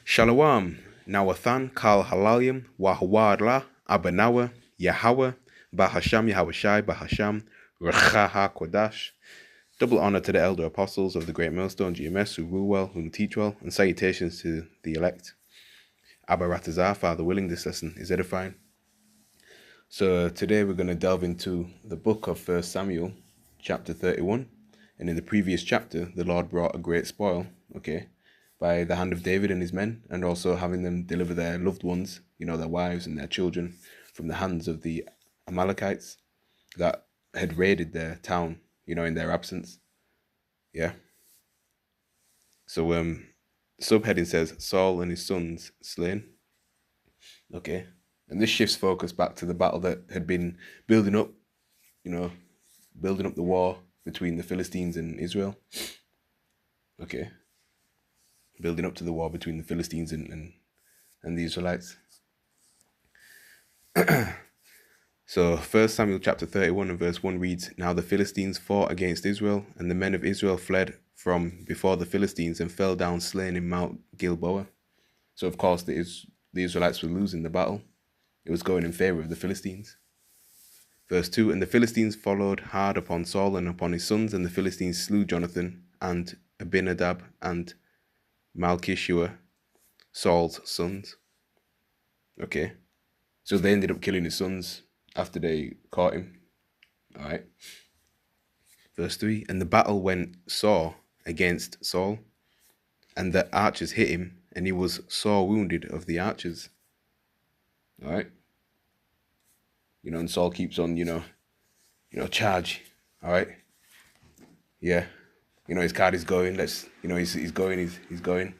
Shalom, Nawathan, Kal Halalim, Wahawadla, Abanawa, Yahweh, Bahasham Yahushai, Bahasham, Rechaha Kodash. Double honor to the elder apostles of the great millstone GMS who rule well, whom teach well, and salutations to the elect. Abba Ratazar, Father willing, this lesson is edifying. So today we're going to delve into the book of 1 Samuel, chapter 31. And in the previous chapter, the Lord brought a great spoil, by the hand of David and his men, and also having them deliver their loved ones, their wives and their children, from the hands of the Amalekites that had raided their town, in their absence. Yeah. So subheading says Saul and his sons slain. Okay. And this shifts focus back to the battle that had been building up the war between the Philistines and Israel. Okay. Building up to the war between the Philistines and the Israelites. So 1 Samuel chapter 31 and verse 1 reads, Now the Philistines fought against Israel, and the men of Israel fled from before the Philistines and fell down slain in Mount Gilboa. So of course the Israelites were losing the battle. It was going in favor of the Philistines. Verse 2, And the Philistines followed hard upon Saul and upon his sons, and the Philistines slew Jonathan and Abinadab and Malchishua, Saul's sons. Okay. So they ended up killing his sons after they caught him. All right. Verse 3, And the battle went sore against Saul, and the archers hit him, and he was sore wounded of the archers. All right. And Saul keeps on, charge. All right. Yeah. His card is going. He's going.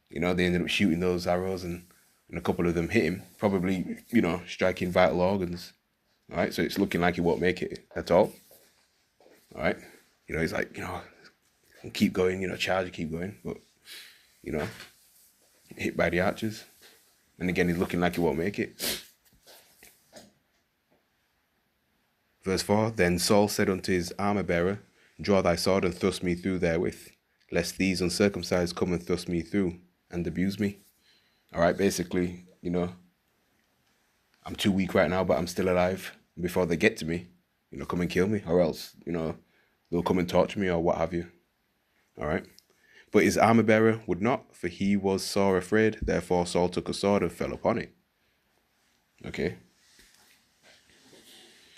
They ended up shooting those arrows, and a couple of them hit him, probably, striking vital organs. All right. So it's looking like he won't make it at all. All right. He's like, keep going, charge, keep going. But, hit by the archers. And again, he's looking like he won't make it. Verse 4, Then Saul said unto his armor-bearer, Draw thy sword and thrust me through therewith, lest these uncircumcised come and thrust me through and abuse me. All right, basically, I'm too weak right now, but I'm still alive. Before they get to me, come and kill me, or else, they'll come and torture me or what have you. All right. But his armor-bearer would not, for he was sore afraid. Therefore Saul took a sword and fell upon it. Okay.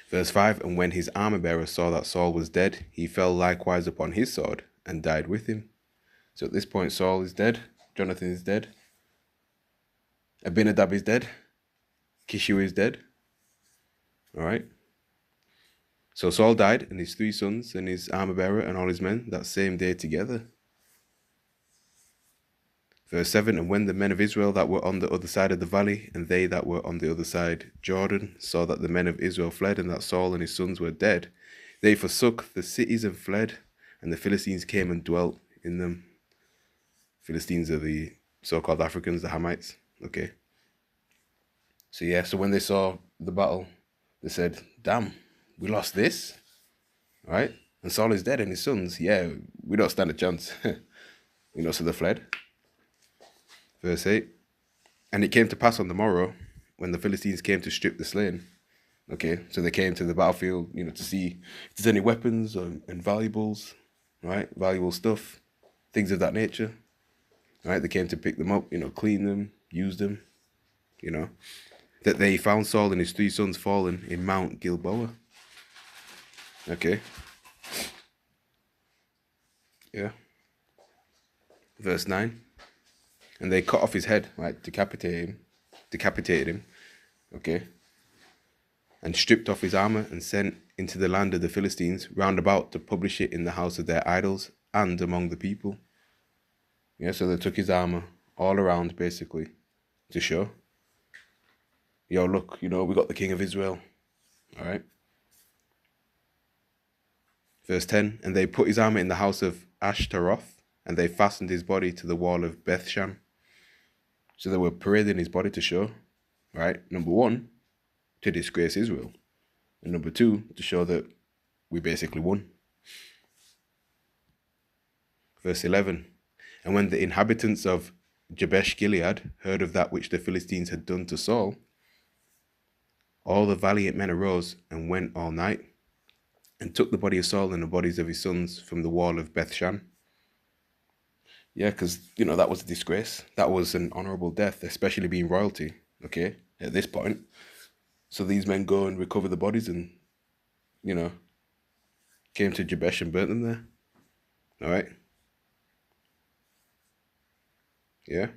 Verse 5, And when his armor-bearer saw that Saul was dead, he fell likewise upon his sword and died with him. So at this point, Saul is dead. Jonathan is dead. Abinadab is dead. Kishua is dead. All right. So Saul died, and his 3 sons, and his armor-bearer, and all his men, that same day together. Verse 7, And when the men of Israel that were on the other side of the valley, and they that were on the other side Jordan, saw that the men of Israel fled, and that Saul and his sons were dead, they forsook the cities and fled, and the Philistines came and dwelt in them. Philistines are the so-called Africans, the Hamites. Okay. So when they saw the battle, they said, Damn, we lost this. All right? And Saul is dead, and his sons, we don't stand a chance. So they fled. Verse 8, And it came to pass on the morrow, when the Philistines came to strip the slain. Okay, so they came to the battlefield, to see if there's any weapons and valuables, right? Valuable stuff, things of that nature. Right? They came to pick them up, clean them, use them, That they found Saul and his 3 sons fallen in Mount Gilboa. Okay. Yeah. Verse 9. And they cut off his head, right, decapitated him, okay, and stripped off his armor and sent into the land of the Philistines round about to publish it in the house of their idols and among the people. Yeah, so they took his armor all around, basically, to show, look, we got the king of Israel, all right. Verse 10, And they put his armor in the house of Ashtaroth, and they fastened his body to the wall of Bethshan. So they were parading his body to show, right? Number 1, to disgrace Israel. And number 2, to show that we basically won. Verse 11, And when the inhabitants of Jabesh Gilead heard of that which the Philistines had done to Saul, all the valiant men arose and went all night, and took the body of Saul and the bodies of his sons from the wall of Bethshan. Yeah, because, that was a disgrace. That was an honorable death, especially being royalty, okay, at this point. So these men go and recover the bodies and, came to Jabesh and burnt them there. All right? Yeah?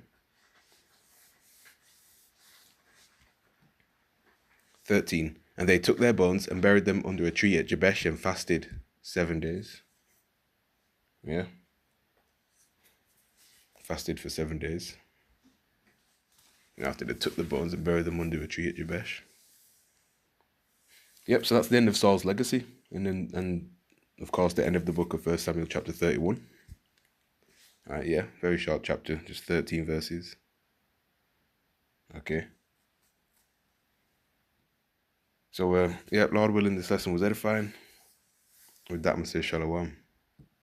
13. And they took their bones and buried them under a tree at Jabesh and fasted 7 days. Yeah? Fasted for 7 days. And after they took the bones and buried them under a tree at Jabesh. Yep, so that's the end of Saul's legacy. And of course, the end of the book of 1 Samuel chapter 31. All right, yeah, very short chapter, just 13 verses. Okay. So, Lord willing, this lesson was edifying. With that, I'm going to say shalom.